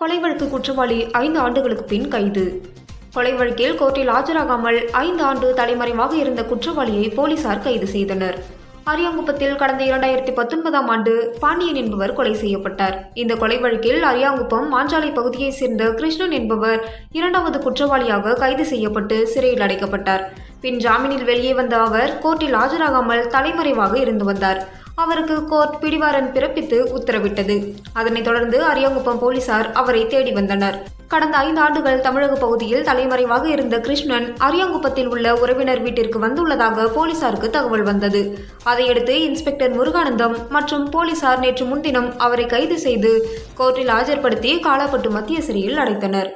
கொலை வழக்கு குற்றவாளி 5 ஆண்டுகளுக்கு பின் கைது. கொலை வழக்கில் கோர்ட்டில் ஆஜராகாமல் 5 ஆண்டு தலைமறைவாக இருந்த குற்றவாளியை போலீசார் கைது செய்தனர். அரியாங்குப்பத்தில் கடந்த 2019ஆம் ஆண்டு பாண்டியன் என்பவர் கொலை செய்யப்பட்டார். இந்த கொலை வழக்கில் அரியாங்குப்பம் மாஞ்சாலை பகுதியைச் சேர்ந்த கிருஷ்ணன் என்பவர் 2வது குற்றவாளியாக கைது செய்யப்பட்டு சிறையில் அடைக்கப்பட்டார். பின் ஜாமீனில் வெளியே வந்த அவர் கோர்ட்டில் ஆஜராகாமல் தலைமறைவாக இருந்து வந்தார். அவருக்கு கோர்ட் பிடிவாரண்ட் பிறப்பித்து உத்தரவிட்டது. அதனைத் தொடர்ந்து அரியாங்குப்பம் போலீசார் அவரை தேடி வந்தனர். கடந்த 5 ஆண்டுகள் தமிழக பகுதியில் தலைமறைவாக இருந்த கிருஷ்ணன் அரியாங்குப்பத்தில் உள்ள உறவினர் வீட்டிற்கு வந்துள்ளதாக போலீசாருக்கு தகவல் வந்தது. அதையடுத்து இன்ஸ்பெக்டர் முருகானந்தம் மற்றும் போலீசார் நேற்று முன்தினம் அவரை கைது செய்து கோர்ட்டில் ஆஜர்படுத்தி காலாப்பட்டு மத்திய சிறையில் அடைத்தனர்.